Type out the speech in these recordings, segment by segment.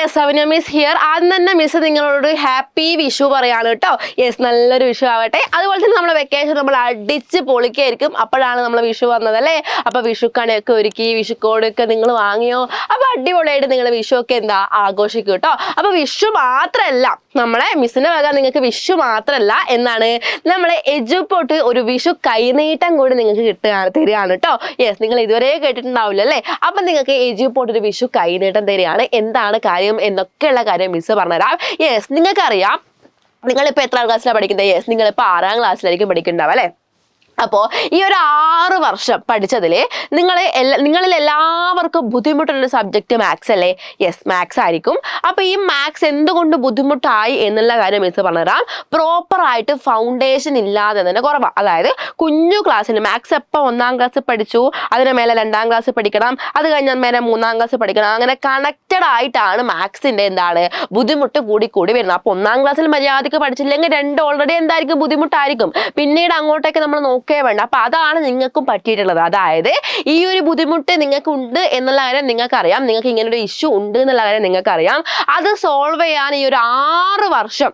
Yes Avinya miss here. ആദ്യം തന്നെ miss നിങ്ങളോട് ഹാപ്പി വിഷു പറയാണ് കേട്ടോ. യെസ് നല്ലൊരു വിഷു ആവട്ടെ. അതുപോലെ തന്നെ നമ്മളെ വെക്കേഷൻ നമ്മൾ അടിച്ച് പൊളിക്കായിരിക്കും. അപ്പോഴാണ് നമ്മൾ വിഷു വന്നത് അല്ലേ. അപ്പൊ വിഷുക്കണിയൊക്കെ ഒരുക്കി വിഷുക്കോടൊക്കെ നിങ്ങൾ വാങ്ങിയോ? അപ്പൊ അടിപൊളിയായിട്ട് നിങ്ങൾ വിഷു ഒക്കെ എന്താ ആഘോഷിക്കും കേട്ടോ. അപ്പൊ വിഷു മാത്രല്ല നമ്മളെ മിസ്സിന്റെ വക നിങ്ങൾക്ക് വിഷു മാത്രല്ല എന്നാണ് നമ്മളെ എജുപോർട്ട് ഒരു വിഷു കൈനീട്ടം കൂടി നിങ്ങൾക്ക് തരികയാണ് കേട്ടോ. യെസ് നിങ്ങൾ ഇതുവരെ കേട്ടിട്ടുണ്ടാവില്ല അല്ലേ. അപ്പൊ നിങ്ങൾക്ക് എജുപോർട്ട് ഒരു വിഷു കൈനീട്ടം തരികയാണ്. എന്താണ് കാര്യം എന്നൊക്കെയുള്ള കാര്യം മിസ് പറഞ്ഞുതരാം. യെസ് നിങ്ങൾക്കറിയാം നിങ്ങളിപ്പോൾ എത്രാം ക്ലാസ്സിലാണ് പഠിക്കുന്നത്? യെസ് നിങ്ങളിപ്പോൾ 6ാം ക്ലാസ്സിലായിരിക്കും പഠിക്കുന്നുണ്ടാവും അല്ലേ. അപ്പോൾ ഈ ഒരു 6 വർഷം പഠിച്ചതിൽ നിങ്ങളിൽ എല്ലാവർക്കും ബുദ്ധിമുട്ടുള്ള സബ്ജക്റ്റ് മാത്സ് അല്ലേ. യെസ് മാത്സ് ആയിരിക്കും. അപ്പോൾ ഈ മാത്സ് എന്തുകൊണ്ട് ബുദ്ധിമുട്ടായി എന്നുള്ള കാര്യം മിസ് പറഞ്ഞുതരാം. പ്രോപ്പറായിട്ട് ഫൗണ്ടേഷൻ ഇല്ലാതെ തന്നെ കുറവാണ്. അതായത് കുഞ്ഞു ക്ലാസ്സിൽ മാത്സ് എപ്പോൾ 1ാം ക്ലാസ് പഠിച്ചു, അതിന് മേലെ 2ാം ക്ലാസ് പഠിക്കണം, അത് കഴിഞ്ഞാൽ മേലെ 3ാം ക്ലാസ് പഠിക്കണം, അങ്ങനെ കണക്റ്റഡ് ആയിട്ടാണ് മാത്സിന്റെ എന്താണ് ബുദ്ധിമുട്ട് കൂടി വരുന്നത്. അപ്പോൾ 1ാം ക്ലാസ്സിൽ മര്യാദക്ക് പഠിച്ചില്ലെങ്കിൽ 2 ഓൾറെഡി എന്തായിരിക്കും ബുദ്ധിമുട്ടായിരിക്കും. പിന്നീട് അങ്ങോട്ടേക്ക് നമ്മൾ വേണ്ട. അപ്പൊ അതാണ് നിങ്ങൾക്കും പറ്റിയിട്ടുള്ളത്. അതായത് ഈ ഒരു ബുദ്ധിമുട്ട് നിങ്ങൾക്ക് ഉണ്ട് എന്നുള്ള കാര്യം നിങ്ങൾക്കറിയാം. നിങ്ങൾക്ക് ഇങ്ങനെ ഒരു ഇഷ്യൂ ഉണ്ട് എന്നുള്ള കാര്യം നിങ്ങൾക്കറിയാം. അത് സോൾവ് ചെയ്യാൻ ഈ ഒരു 6 വർഷം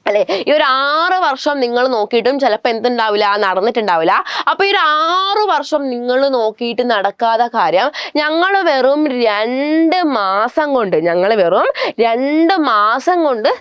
അല്ലെ, ഈ ഒരു 6 വർഷം നിങ്ങൾ നോക്കിയിട്ടും ചിലപ്പോൾ എന്തുണ്ടാവില്ല, നടന്നിട്ടുണ്ടാവില്ല. അപ്പൊ ഈ ഒരു 6 വർഷം നിങ്ങൾ നോക്കിയിട്ട് നടക്കാത്ത കാര്യം ഞങ്ങൾ വെറും 2 മാസം കൊണ്ട്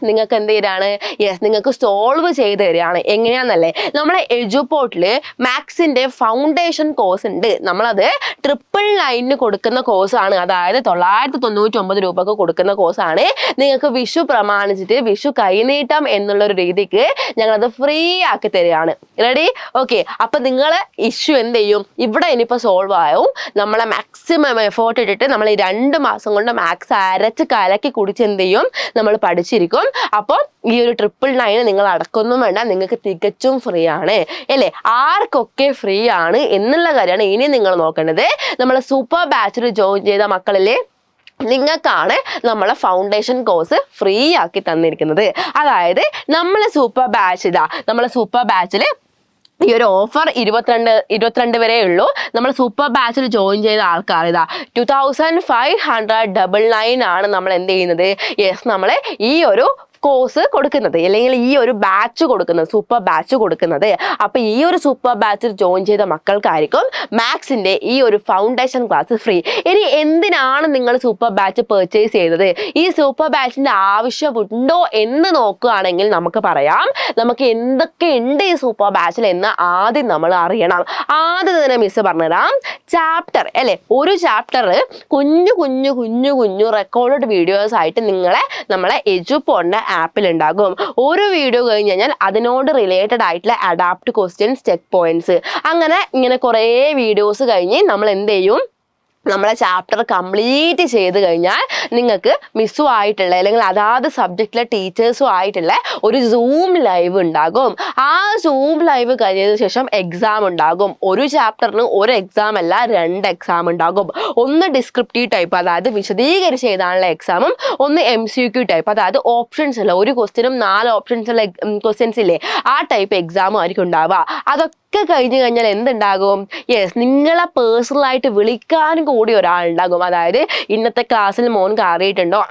നിങ്ങൾക്ക് എന്ത് ചെയ്യാണ്? യെസ് നിങ്ങൾക്ക് സോൾവ് ചെയ്ത് തരികയാണ്. എങ്ങനെയാന്നല്ലേ, നമ്മളെ എജുപോർട്ടില് മാത്സിന്റെ ഫൗണ്ടേഷൻ കോഴ്സ് ഉണ്ട്. നമ്മളത് 999 കൊടുക്കുന്ന കോഴ്സാണ്. അതായത് 999 രൂപക്ക് കൊടുക്കുന്ന കോഴ്സാണ്. നിങ്ങൾക്ക് വിഷു പ്രമാണിച്ചിട്ട് വിഷു കൈനീട്ടം എന്നുള്ളൊരു രീതിക്ക് ഞങ്ങളത് ഫ്രീ ആക്കി തരികയാണ്. റെഡി? ഓക്കെ. അപ്പൊ നിങ്ങൾ ഇഷ്യൂ എന്ത് ചെയ്യും? ഇവിടെ ഇനിയിപ്പോൾ സോൾവ് ആവും. നമ്മളെ മാക്സിമം എഫേർട്ട് ഇട്ടിട്ട് നമ്മൾ ഈ 2 മാസം കൊണ്ട് മാത്സ് അരച്ച് കലക്കി കുടിച്ച് എന്ത് ചെയ്യും? നമ്മൾ പഠിച്ചിരിക്കും. അപ്പോൾ ഈ ഒരു 999 നിങ്ങൾ അടക്കൊന്നും വേണ്ട, നിങ്ങൾക്ക് തികച്ചും ഫ്രീ ആണ് അല്ലേ. ആർക്കൊക്കെ ഫ്രീ ആണ് എന്നുള്ള കാര്യമാണ് ഇനി നിങ്ങൾ നോക്കേണ്ടത്. നമ്മളെ സൂപ്പർ ബാച്ചിൽ ജോയിൻ ചെയ്ത മക്കളിലെ നിങ്ങൾക്കാണ് നമ്മളെ ഫൗണ്ടേഷൻ കോഴ്സ് ഫ്രീ ആക്കി തന്നിരിക്കുന്നത്. അതായത് നമ്മളെ സൂപ്പർ ബാച്ചിൽ ഈ ഒരു ഓഫർ 22 വരെ ഉള്ളൂ. നമ്മൾ സൂപ്പർ ബാച്ചിൽ ജോയിൻ ചെയ്ത ആൾക്കാർ ഇതാ 2599 ആണ് നമ്മൾ എന്ത് ചെയ്യുന്നത്? യെസ് നമ്മൾ ഈ ഒരു കോഴ്സ് കൊടുക്കുന്നത്, അല്ലെങ്കിൽ ഈ ഒരു ബാച്ച് കൊടുക്കുന്നത്, സൂപ്പർ ബാച്ച് കൊടുക്കുന്നത്. അപ്പൊ ഈ ഒരു സൂപ്പർ ബാച്ചിൽ ജോയിൻ ചെയ്ത മക്കൾക്കായിരിക്കും മാത്സിന്റെ ഈ ഒരു ഫൗണ്ടേഷൻ ക്ലാസ് ഫ്രീ. ഇനി എന്തിനാണ് നിങ്ങൾ സൂപ്പർ ബാച്ച് പർച്ചേസ് ചെയ്തത്, ഈ സൂപ്പർ ബാച്ചിന്റെ ആവശ്യമുണ്ടോ എന്ന് നോക്കുകയാണെങ്കിൽ നമുക്ക് പറയാം, നമുക്ക് എന്തൊക്കെ ഉണ്ട് ഈ സൂപ്പർ ബാച്ചിൽ എന്ന് ആദ്യം നമ്മൾ അറിയണം. ആദ്യം തന്നെ മിസ് പറഞ്ഞുതരാം. ചാപ്റ്റർ അല്ലെ, ഒരു ചാപ്റ്റർ കുഞ്ഞു റെക്കോർഡഡ് വീഡിയോസ് ആയിട്ട് നമ്മളെ എജുപോർട്ടിന്റെ ആപ്പിൽ ഉണ്ടാകും. ഒരു വീഡിയോ കഴിഞ്ഞ് കഴിഞ്ഞാൽ അതിനോട് റിലേറ്റഡ് ആയിട്ടുള്ള അഡാപ്റ്റ് ക്വസ്റ്റ്യൻസ്, ചെക്ക് പോയിന്റ്സ്, ഇങ്ങനെ കുറേ വീഡിയോസ് കഴിഞ്ഞ് നമ്മൾ എന്ത് ചെയ്യും? നമ്മളെ ചാപ്റ്റർ കംപ്ലീറ്റ് ചെയ്ത് കഴിഞ്ഞാൽ നിങ്ങൾക്ക് മിസ്സും ആയിട്ടുള്ള അല്ലെങ്കിൽ അതാത് സബ്ജക്റ്റിലെ ടീച്ചേഴ്സും ആയിട്ടുള്ള ഒരു സൂം ലൈവ് ഉണ്ടാകും. ആ സൂം ലൈവ് കഴിഞ്ഞതിന് ശേഷം എക്സാം ഉണ്ടാകും. ഒരു ചാപ്റ്ററിന് ഒരു എക്സാം അല്ല, 2 എക്സാം ഉണ്ടാകും. ഒന്ന് ഡിസ്ക്രിപ്റ്റീവ് ടൈപ്പ്, അതായത് വിശദീകരിച്ച് എഴുതാനുള്ള എക്സാമും, ഒന്ന് MCQ ടൈപ്പ്, അതായത് ഓപ്ഷൻസ് ഉള്ള, ഒരു ക്വസ്റ്റ്യനും 4 ഓപ്ഷൻസ് ഉള്ള ക്വസ്റ്റ്യൻസ് ഇല്ലേ, ആ ടൈപ്പ് എക്സാമും ആയിരിക്കും ഉണ്ടാവുക. അതൊക്കെ കഴിഞ്ഞു കഴിഞ്ഞാൽ എന്തുണ്ടാകും? യെസ് നിങ്ങളെ പേഴ്സണലായിട്ട് വിളിക്കാനും കൂടി ഒരാളുണ്ടാകും. അതായത് ഇന്നത്തെ ക്ലാസ്സിൽ മോൻ കയറിയിട്ടുണ്ടോ,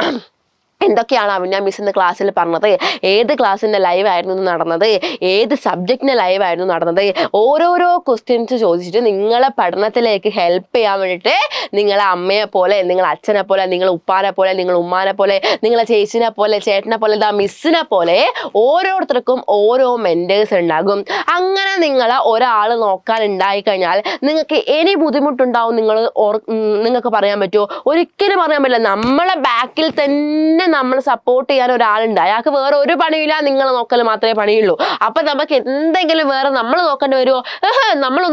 എന്തൊക്കെയാണ് അവന്യ മിസ് ഇന്ന് ക്ലാസ്സിൽ പറഞ്ഞത്, ഏത് ക്ലാസ്സിൻ്റെ ലൈവ് ആയിരുന്നു നടന്നത്, ഏത് സബ്ജക്റ്റിൻ്റെ ലൈവ് ആയിരുന്നു നടന്നത്, ഓരോരോ ക്വസ്റ്റ്യൻസ് ചോദിച്ചിട്ട് നിങ്ങളെ പഠനത്തിലേക്ക് ഹെൽപ്പ് ചെയ്യാൻ വേണ്ടിയിട്ട് നിങ്ങളെ അമ്മയെ പോലെ, നിങ്ങളെ അച്ഛനെ പോലെ, നിങ്ങളെ ഉപ്പാനെ പോലെ, നിങ്ങളെ ഉമ്മാനെ പോലെ, നിങ്ങളെ ചേച്ചിനെ പോലെ, ചേട്ടനെ പോലെ, മിസ്സിനെ പോലെ ഓരോരുത്തർക്കും ഓരോ മെൻറ്റേഴ്സ് ഉണ്ടാകും. അങ്ങനെ നിങ്ങളെ ഒരാൾ നോക്കാൻ ഉണ്ടായിക്കഴിഞ്ഞാൽ നിങ്ങൾക്ക് ഇനി ബുദ്ധിമുട്ടുണ്ടാവും നിങ്ങൾക്ക് പറയാൻ പറ്റുമോ? ഒരിക്കലും പറയാൻ പറ്റില്ല. നമ്മളെ ബാക്കിൽ തന്നെ നമ്മൾ സപ്പോർട്ട് ചെയ്യാൻ ഒരാളുണ്ട്, അയാൾക്ക് വേറെ ഒരു പണിയില്ല, നിങ്ങൾ നോക്കൽ മാത്രമേ പണിയുള്ളൂ. അപ്പൊ നമുക്ക് എന്തെങ്കിലും വേറെ നമ്മൾ നോക്കേണ്ടി വരുമോ? നമ്മൾ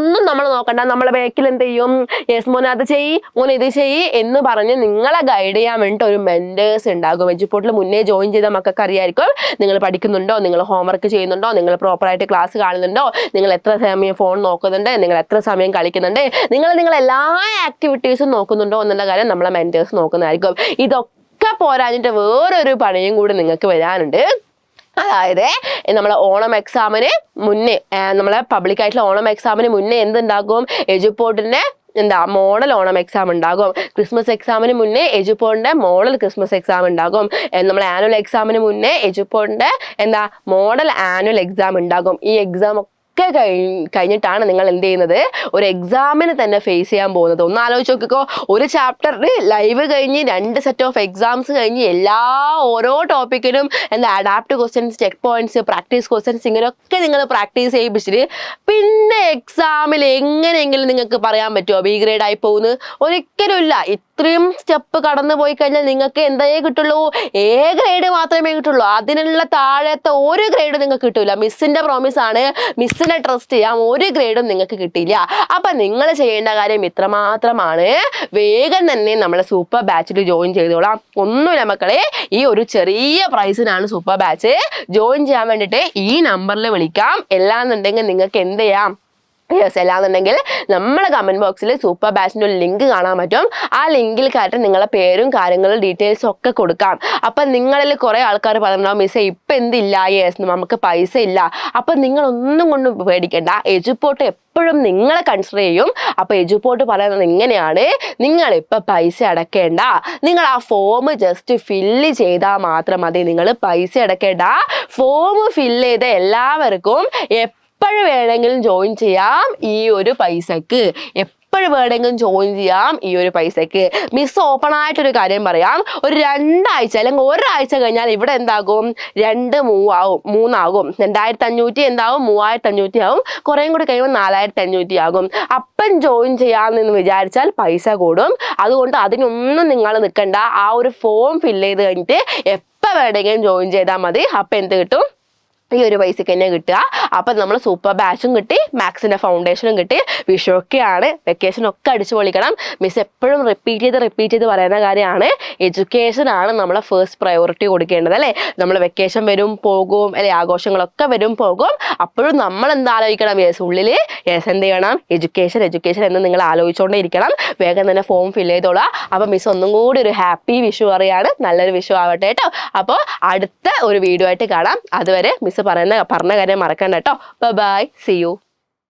നോക്കണ്ട. നമ്മളെ ബാക്കിൽ എന്ത് ചെയ്യും? യെസ് മോനെ അത് ചെയ്യ്, മോനെ ഇത് ചെയ്യ് എന്ന് പറഞ്ഞ് നിങ്ങളെ ഗൈഡ് ചെയ്യാൻ വേണ്ടിയിട്ട് ഒരു മെന്റേഴ്സ് ഉണ്ടാകും. എജുപോർട്ടിൽ മുന്നേ ജോയിൻ ചെയ്ത മക്കൾക്ക് അറിയായിരിക്കും നിങ്ങൾ പഠിക്കുന്നുണ്ടോ, നിങ്ങൾ ഹോംവർക്ക് ചെയ്യുന്നുണ്ടോ, നിങ്ങൾ പ്രോപ്പറായിട്ട് ക്ലാസ് കാണുന്നുണ്ടോ, നിങ്ങൾ എത്ര സമയം ഫോൺ നോക്കുന്നുണ്ട്, നിങ്ങൾ എത്ര സമയം കളിക്കുന്നുണ്ട്, നിങ്ങൾ എല്ലാ ആക്ടിവിറ്റീസും നോക്കുന്നുണ്ടോ എന്നുള്ള കാര്യം നമ്മളെ മെന്റേഴ്സ് നോക്കുന്നതായിരിക്കും. ഇതൊക്കെ പോരാഞ്ഞിട്ട് വേറൊരു പണിയും കൂടി നിങ്ങൾക്ക് വരാനുണ്ട്. അതായത് നമ്മളെ ഓണം എക്സാമിന് മുന്നേ, നമ്മളെ പബ്ലിക് ആയിട്ടുള്ള ഓണം എക്സാമിന് മുന്നേ എന്തുണ്ടാകും? എജുപോർട്ടിന്റെ എന്താ മോഡൽ ഓണം എക്സാം ഉണ്ടാകും. ക്രിസ്മസ് എക്സാമിന് മുന്നേ എജുപോണിന്റെ മോഡൽ ക്രിസ്മസ് എക്സാം ഉണ്ടാകും. നമ്മൾ ആനുവൽ എക്സാമിന് മുന്നേ എജുപോണിന്റെ എന്താ മോഡൽ ആനുവൽ എക്സാം ഉണ്ടാകും. ഈ എക്സാം ഒക്കെ കഴിഞ്ഞിട്ടാണ് നിങ്ങൾ എന്ത് ചെയ്യുന്നത്, ഒരു എക്സാമിന് തന്നെ ഫേസ് ചെയ്യാൻ പോകുന്നത്. ഒന്ന് ആലോചിച്ച് നോക്കിക്കോ, ഒരു ചാപ്റ്ററിന് ലൈവ് കഴിഞ്ഞ് 2 സെറ്റ് ഓഫ് എക്സാംസ് കഴിഞ്ഞ് ഓരോ ടോപ്പിക്കിനും എന്താ adapt questions, check points, practice questions ഇങ്ങനെയൊക്കെ നിങ്ങൾ പ്രാക്ടീസ് ചെയ്യിപ്പിച്ചിട്ട് പിന്നെ എക്സാമിൽ എങ്ങനെയെങ്കിലും നിങ്ങൾക്ക് പറയാൻ പറ്റുമോ ബി ഗ്രേഡ് ആയി പോകുന്നു? ഒരിക്കലും ഇല്ല. ഇത്രയും സ്റ്റെപ്പ് കടന്നു പോയി കഴിഞ്ഞാൽ നിങ്ങൾക്ക് എന്തേ കിട്ടുള്ളൂ? എ ഗ്രേഡ് മാത്രമേ കിട്ടുള്ളൂ. അതിനുള്ള താഴത്തെ ഒരു ഗ്രേഡ് നിങ്ങൾക്ക് കിട്ടൂല. മിസ്സിന്റെ പ്രോമിസ് ആണ്, മിസ്സിനെ ട്രസ്റ്റ് ചെയ്യാം, ഒരു ഗ്രേഡും നിങ്ങൾക്ക് കിട്ടില്ല. അപ്പൊ നിങ്ങൾ ചെയ്യേണ്ട കാര്യം ഇത്രമാത്രമാണ്. വേഗം തന്നെ നമ്മളെ സൂപ്പർ ബാച്ചിൽ ജോയിൻ ചെയ്തോളാം. ഒന്നുമില്ല മക്കളെ, ഈ ഒരു ചെറിയ പ്രൈസിനാണ് സൂപ്പർ ബാച്ച്. ജോയിൻ ചെയ്യാൻ വേണ്ടിയിട്ട് ഈ നമ്പറിൽ വിളിക്കാം. എല്ലാന്നുണ്ടെങ്കിൽ നിങ്ങൾക്ക് എന്ത് ചെയ്യാം, അല്ലാന്നുണ്ടെങ്കിൽ നമ്മളെ കമന്റ് ബോക്സിൽ സൂപ്പർ ബാച്ചിന്റെ ഒരു ലിങ്ക് കാണാൻ പറ്റും. ആ ലിങ്കിൽ കയറ്റി നിങ്ങളെ പേരും കാര്യങ്ങളും ഡീറ്റെയിൽസും ഒക്കെ കൊടുക്കാം. അപ്പൊ നിങ്ങളിൽ കുറെ ആൾക്കാർ പറഞ്ഞിട്ടുണ്ടാവും, മിസ്സേ ഇപ്പൊ എന്തില്ല, നമുക്ക് പൈസ ഇല്ല. അപ്പൊ നിങ്ങൾ ഒന്നും കൊണ്ടും പേടിക്കണ്ട. എജുപോർട്ട് എപ്പോഴും നിങ്ങളെ കൺസിഡർ ചെയ്യും. അപ്പൊ എജുപോർട്ട് പറയുന്നത് ഇങ്ങനെയാണ്, നിങ്ങൾ ഇപ്പൊ പൈസ അടക്കേണ്ട, നിങ്ങൾ ആ ഫോം ജസ്റ്റ് ഫില്ല് ചെയ്താൽ മാത്രം മതി. നിങ്ങൾ പൈസ അടക്കേണ്ട. ഫോം ഫില്ല് ചെയ്ത എല്ലാവർക്കും എപ്പോഴും വേണമെങ്കിലും ജോയിൻ ചെയ്യാം ഈ ഒരു പൈസക്ക്. എപ്പോഴും വേണമെങ്കിലും ജോയിൻ ചെയ്യാം ഈ ഒരു പൈസക്ക്. മിസ് ഓപ്പൺ ആയിട്ടൊരു കാര്യം പറയാം, ഒരു 2 ആഴ്ച അല്ലെങ്കിൽ ഒരാഴ്ച കഴിഞ്ഞാൽ ഇവിടെ എന്താകും, 2 3 2500 എന്താവും, 3500 ആവും. കുറേയും കൂടി കഴിയുമ്പോൾ 4500 ആകും. അപ്പം ജോയിൻ ചെയ്യാമെന്ന് വിചാരിച്ചാൽ പൈസ കൂടും. അതുകൊണ്ട് അതിനൊന്നും നിങ്ങൾ നിൽക്കണ്ട. ആ ഒരു ഫോം ഫില്ല് ചെയ്ത് കഴിഞ്ഞിട്ട് എപ്പോൾ വേണമെങ്കിലും ജോയിൻ ചെയ്താൽ മതി. അപ്പം എന്ത് കിട്ടും, ഈ ഒരു പൈസക്ക് തന്നെ കിട്ടുക. അപ്പം നമ്മൾ സൂപ്പർ ബാച്ചും കിട്ടി, മാത്സിന്റെ ഫൗണ്ടേഷനും കിട്ടി. വിഷുവൊക്കെയാണ്, വെക്കേഷൻ ഒക്കെ അടിച്ചു പൊളിക്കണം. മിസ് എപ്പോഴും റിപ്പീറ്റ് ചെയ്ത് പറയുന്ന കാര്യമാണ്, എഡ്യൂക്കേഷൻ ആണ് നമ്മളെ ഫസ്റ്റ് പ്രയോറിറ്റി കൊടുക്കേണ്ടത് അല്ലേ. നമ്മൾ വെക്കേഷൻ വരും പോകും അല്ലെ, ആഘോഷങ്ങളൊക്കെ വരും പോകും. അപ്പോഴും നമ്മൾ എന്താ ആലോചിക്കണം, ഉള്ളിൽ എന്ത് ചെയ്യണം, എഡ്യൂക്കേഷൻ എന്ന് നിങ്ങൾ ആലോചിച്ചുകൊണ്ടേ ഇരിക്കണം. വേഗം തന്നെ ഫോം ഫില്ല് ചെയ്തോളാം. അപ്പം മിസ് ഒന്നും കൂടി ഒരു ഹാപ്പി വിഷു പറയാണ്. നല്ലൊരു വിഷു ആവട്ടെ കേട്ടോ. അപ്പോൾ അടുത്ത ഒരു വീഡിയോ ആയിട്ട് കാണാം. അതുവരെ മിസ് പറഞ്ഞ കാര്യം മറക്കണ്ട കേട്ടോ. Bye, see U.